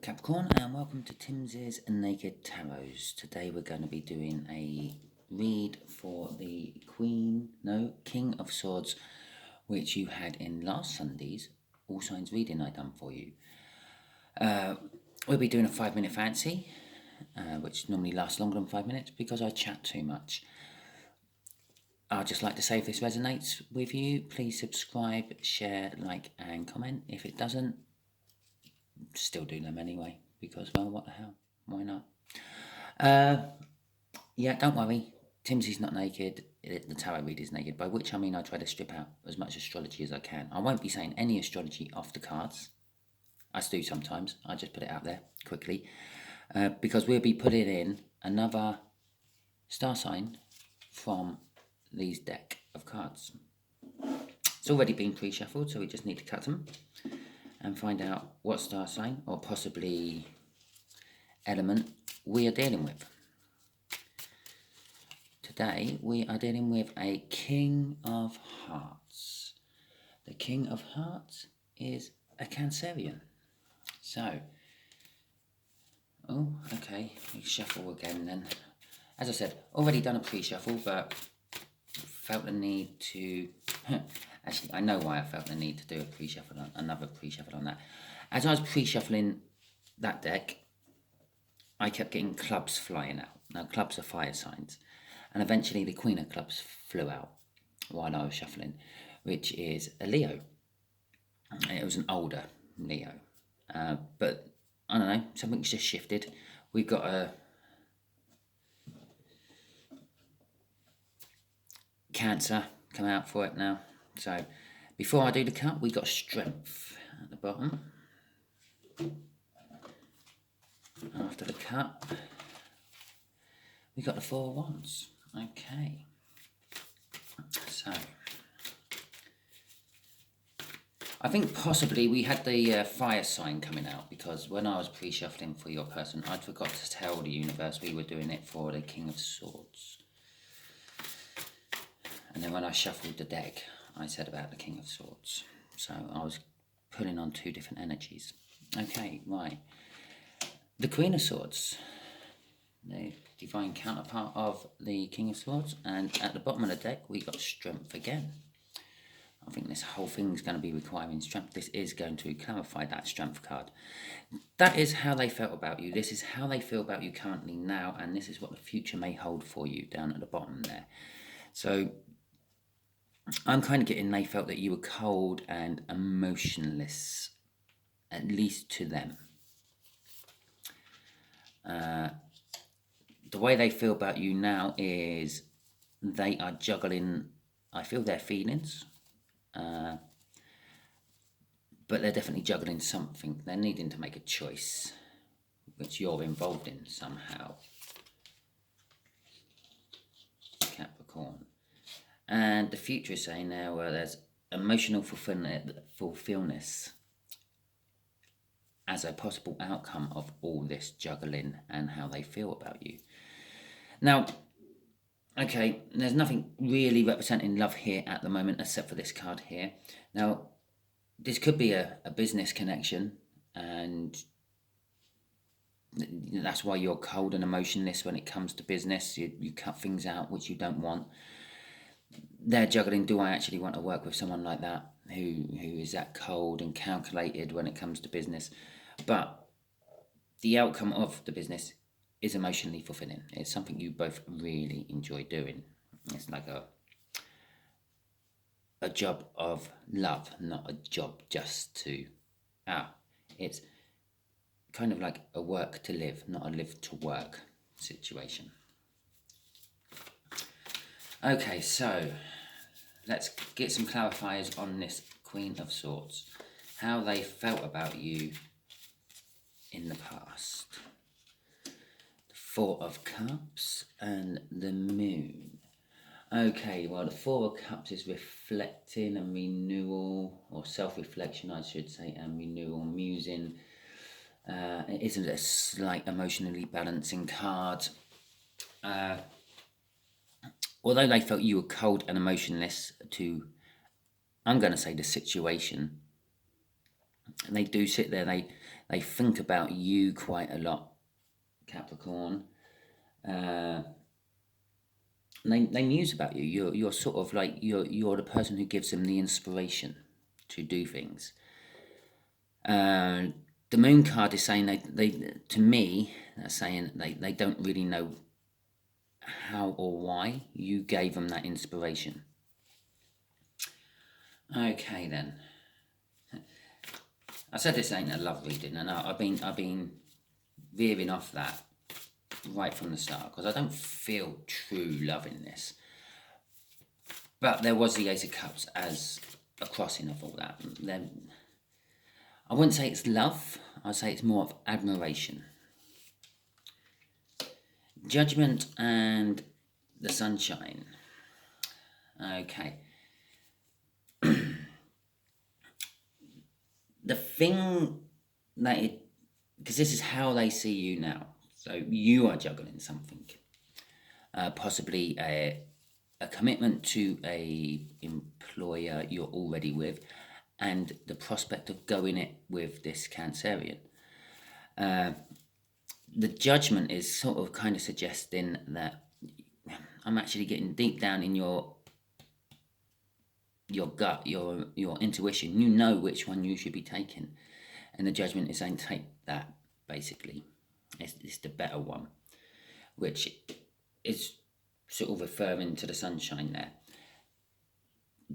Capricorn, and welcome to Timsy's Naked Tarot. Today we're going to be doing a read for the King of Swords, which you had in last Sunday's All Signs reading I done for you. We'll be doing a 5-minute fancy, which normally lasts longer than 5 minutes because I chat too much. I'd just like to say if this resonates with you, please subscribe, share, like and comment. If it doesn't, still do them anyway, because, well, what the hell, why not? Yeah, don't worry, Timsy's not naked, the tarot reader's naked, by which I mean I try to strip out as much astrology as I can. I won't be saying any astrology off the cards. I do sometimes, I just put it out there quickly, because we'll be putting in another star sign from these deck of cards. It's already been pre-shuffled, so we just need to cut them and find out what star sign or possibly element we are dealing with. Today we are dealing with a King of Hearts. The King of Hearts is a Cancerian. So, oh, okay, we shuffle again then. As I said, already done a pre-shuffle, but felt the need to... Actually, I know why I felt the need to do another pre-shuffle on that. As I was pre-shuffling that deck, I kept getting clubs flying out. Now, clubs are fire signs. And eventually the Queen of Clubs flew out while I was shuffling, which is a Leo. It was an older Leo. But, I don't know, something's just shifted. We've got a Cancer come out for it now. So, before I do the cut, we got Strength at the bottom. After the cut, we got the Four of Wands. Okay. So, I think possibly we had the fire sign coming out because when I was pre-shuffling for your person, I'd forgot to tell the universe we were doing it for the King of Swords. And then when I shuffled the deck, I said about the King of Swords. So I was pulling on two different energies. Okay, right. The Queen of Swords, the divine counterpart of the King of Swords. And at the bottom of the deck, we got Strength again. I think this whole thing is going to be requiring strength. This is going to clarify that Strength card. That is how they felt about you. This is how they feel about you currently now. And this is what the future may hold for you down at the bottom there. So I'm kind of getting they felt that you were cold and emotionless, at least to them. The way they feel about you now is they are juggling, I feel, their feelings, but they're definitely juggling something. They're needing to make a choice, which you're involved in somehow. Capricorn. And the future is saying now there's emotional fulfillment as a possible outcome of all this juggling and how they feel about you. Now, okay, there's nothing really representing love here at the moment except for this card here. Now, this could be a business connection, and that's why you're cold and emotionless when it comes to business. You cut things out which you don't want. They're juggling, do I actually want to work with someone like that who is that cold and calculated when it comes to business? But the outcome of the business is emotionally fulfilling. It's something you both really enjoy doing. It's like a job of love, not a job just to... It's kind of like a work to live, not a live to work situation. Okay, so let's get some clarifiers on this Queen of Swords. How they felt about you in the past. The Four of Cups and the Moon. Okay, well, the Four of Cups is reflecting and renewal, or self-reflection, I should say, and renewal, musing. It isn't a slight emotionally balancing card. Although they felt you were cold and emotionless to, I'm going to say, the situation, And they do sit there, they think about you quite a lot, Capricorn. They muse about you. You're sort of like, you're the person who gives them the inspiration to do things. The moon card is saying they to me, they're saying they don't really know how or why you gave them that inspiration. Okay then. I said this ain't a love reading, and I've been veering off that right from the start because I don't feel true love in this. But there was the Ace of Cups as a crossing of all that. Then I wouldn't say it's love. I'd say it's more of admiration. Judgment and the Sunshine. Okay. The thing that it, because this is how they see you now. So you are juggling something. Possibly a commitment to a employer you're already with, and the prospect of going it with this Cancerian. The Judgment is sort of kind of suggesting that I'm actually getting deep down in your gut, your intuition. You know which one you should be taking, and the Judgment is saying take that. Basically, it's the better one, which is sort of referring to the Sunshine there.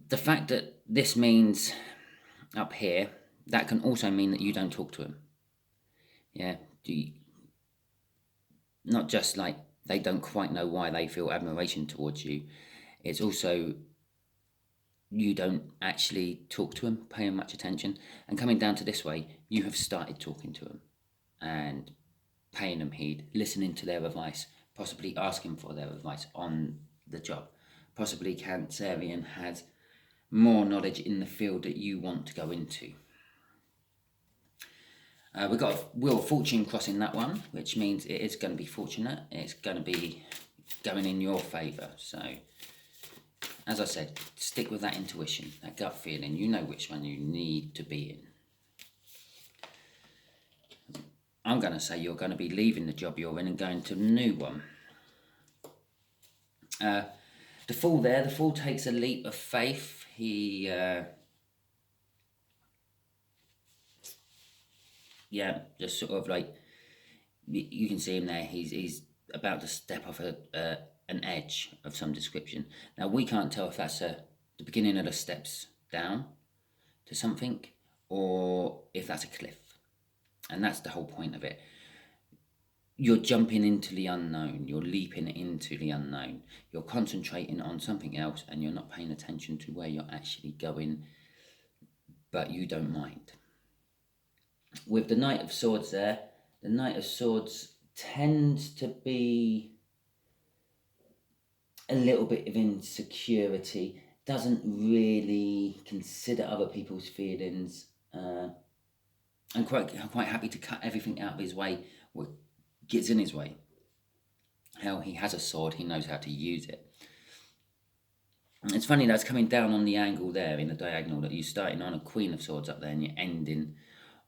The fact that this means up here, that can also mean that you don't talk to him. Yeah, not just like they don't quite know why they feel admiration towards you. It's also you don't actually talk to him, pay him much attention. And coming down to this way, you have started talking to him and paying them heed, listening to their advice, possibly asking for their advice on the job. Possibly Cancerian has more knowledge in the field that you want to go into. We've got a Wheel of Fortune crossing that one, which means it is going to be fortunate. It's going to be going in your favour. So, as I said, stick with that intuition, that gut feeling. You know which one you need to be in. I'm going to say you're going to be leaving the job you're in and going to a new one. The Fool there, the Fool takes a leap of faith. He... yeah, just sort of like, you can see him there, he's about to step off an edge of some description. Now, we can't tell if that's the beginning of the steps down to something, or if that's a cliff. And that's the whole point of it. You're jumping into the unknown, you're leaping into the unknown. You're concentrating on something else, and you're not paying attention to where you're actually going, but you don't mind. With the Knight of Swords there, the Knight of Swords tends to be a little bit of insecurity, doesn't really consider other people's feelings, and quite happy to cut everything out of his way, what gets in his way. Hell, he has a sword, he knows how to use it. It's funny that's coming down on the angle there in the diagonal, that you're starting on a Queen of Swords up there and you're ending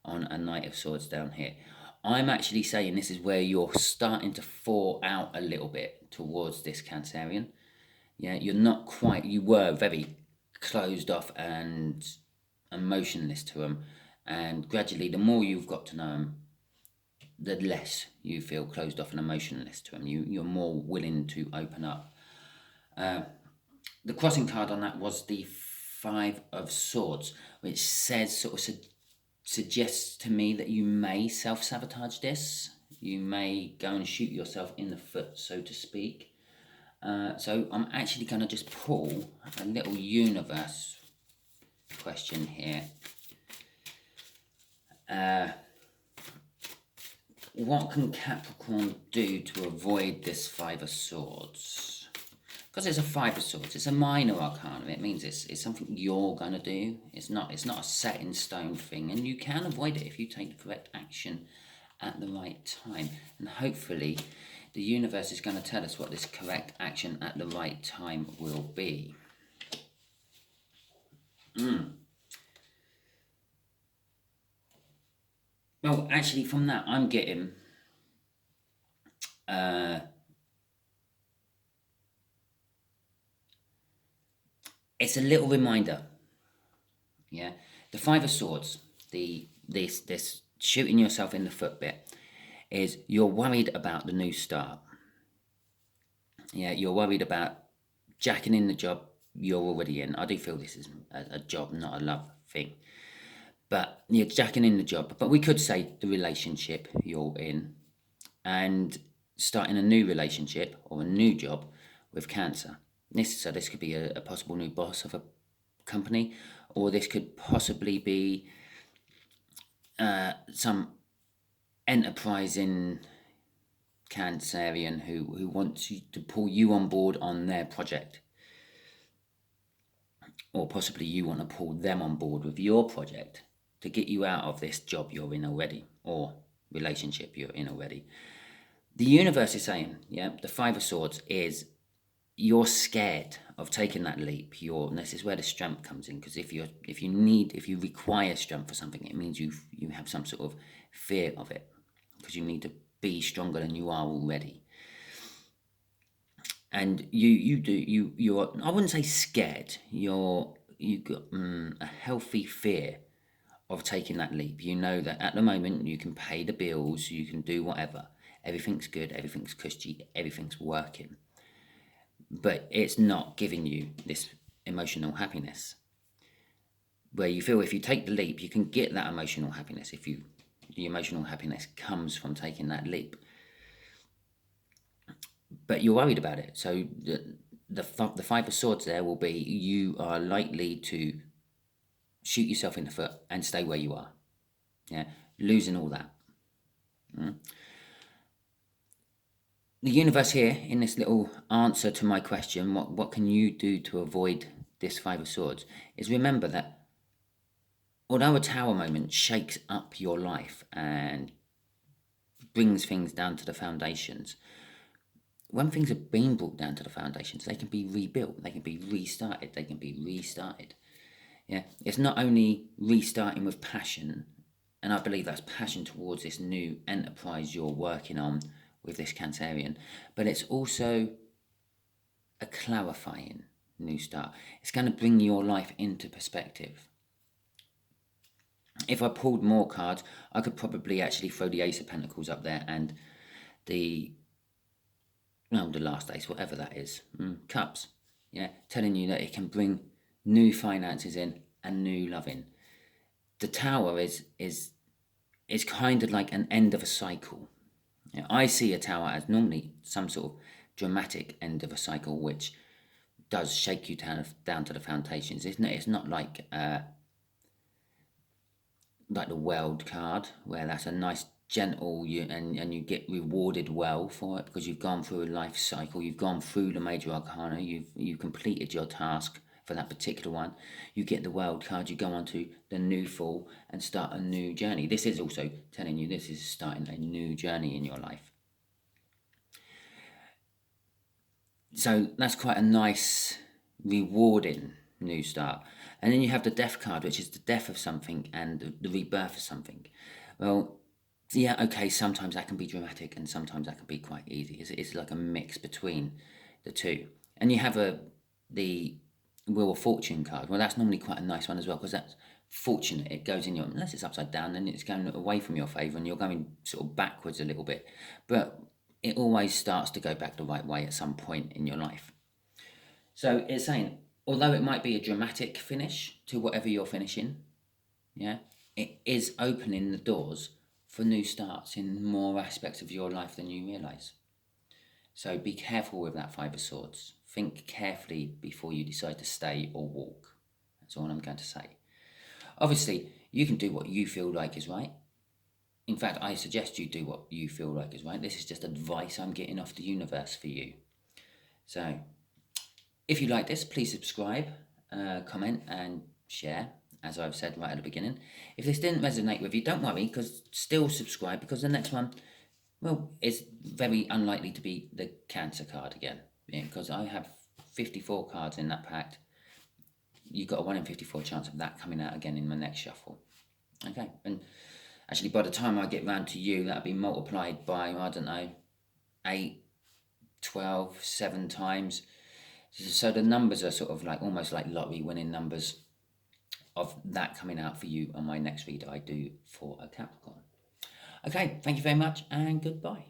on a Knight of Swords down here. I'm actually saying this is where you're starting to fall out a little bit towards this Cancerian. Yeah, you're not quite, you were very closed off and emotionless to him, and gradually the more you've got to know him, the less you feel closed off and emotionless to him. You're more willing to open up. The crossing card on that was the Five of Swords, which says, sort of suggests to me that you may self-sabotage this. You may go and shoot yourself in the foot, so to speak. So I'm actually going to just pull a little universe question here. What can Capricorn do to avoid this Five of Swords? Because it's a Five of Swords, it's a minor arcana. It means it's something you're going to do. It's not a set in stone thing, and you can avoid it if you take the correct action at the right time. And hopefully the universe is going to tell us what this correct action at the right time will be. Well, actually, from that, I'm getting it's a little reminder. Yeah, the Five of Swords, this shooting yourself in the foot bit, is you're worried about the new start. Yeah, you're worried about jacking in the job you're already in. I do feel this is a job, not a love thing. But you're jacking in the job. But we could say the relationship you're in and starting a new relationship or a new job with Cancer. This could be a possible new boss of a company, or this could possibly be some enterprising Cancerian who wants you to pull you on board on their project, or possibly you want to pull them on board with your project to get you out of this job you're in already or relationship you're in already. The universe is saying, yeah, the Five of Swords is you're scared of taking that leap. This is where the strength comes in, because if you require strength for something, it means you have some sort of fear of it, because you need to be stronger than you are already. And you're I wouldn't say scared. You got a healthy fear of taking that leap. You know that at the moment you can pay the bills, you can do whatever. Everything's good, everything's cushy, everything's working. But it's not giving you this emotional happiness, where you feel if you take the leap, you can get that emotional happiness. The emotional happiness comes from taking that leap. But you're worried about it. So the Five of Swords there will be you are likely to shoot yourself in the foot and stay where you are. Yeah, losing all that. The universe here, in this little answer to my question, what can you do to avoid this Five of Swords, is remember that although a tower moment shakes up your life and brings things down to the foundations, when things have been brought down to the foundations, they can be rebuilt, they can be restarted. Yeah, it's not only restarting with passion, and I believe that's passion towards this new enterprise you're working on with this Cancerian, but it's also a clarifying new start. It's going to bring your life into perspective. If I pulled more cards, I could probably actually throw the Ace of Pentacles up there and the last ace, whatever that is, Cups. Yeah, telling you that it can bring new finances in and new love in. The Tower is kind of like an end of a cycle. Yeah, I see a tower as normally some sort of dramatic end of a cycle, which does shake you down to the foundations. It's not like the World card, where that's a nice gentle and you get rewarded well for it because you've gone through a life cycle, you've gone through the major arcana, you've completed your task for that particular one. You get the World card, you go on to the new fall and start a new journey. This is also telling you this is starting a new journey in your life. So that's quite a nice, rewarding new start. And then you have the Death card, which is the death of something and the rebirth of something. Well, yeah, okay, sometimes that can be dramatic and sometimes that can be quite easy. It's like a mix between the two. And you have the Wheel of Fortune card. Well, that's normally quite a nice one as well, because that's fortunate. It goes in your, unless it's upside down, then it's going away from your favour and you're going sort of backwards a little bit. But it always starts to go back the right way at some point in your life. So it's saying, although it might be a dramatic finish to whatever you're finishing, yeah, it is opening the doors for new starts in more aspects of your life than you realise. So be careful with that Five of Swords. Think carefully before you decide to stay or walk. That's all I'm going to say. Obviously, you can do what you feel like is right. In fact, I suggest you do what you feel like is right. This is just advice I'm getting off the universe for you. So, if you like this, please subscribe, comment and share, as I've said right at the beginning. If this didn't resonate with you, don't worry, because still subscribe, because the next one, well, is very unlikely to be the Cancer card again, because I have 54 cards in that pack. You've got a 1 in 54 chance of that coming out again in my next shuffle. Okay, and Actually, by the time I get round to you, that'll be multiplied by, I don't know, 8, 12, 7 times. So the numbers are sort of like almost like lottery winning numbers of that coming out for you on my next read I do for a Capricorn. Okay, thank you very much and goodbye.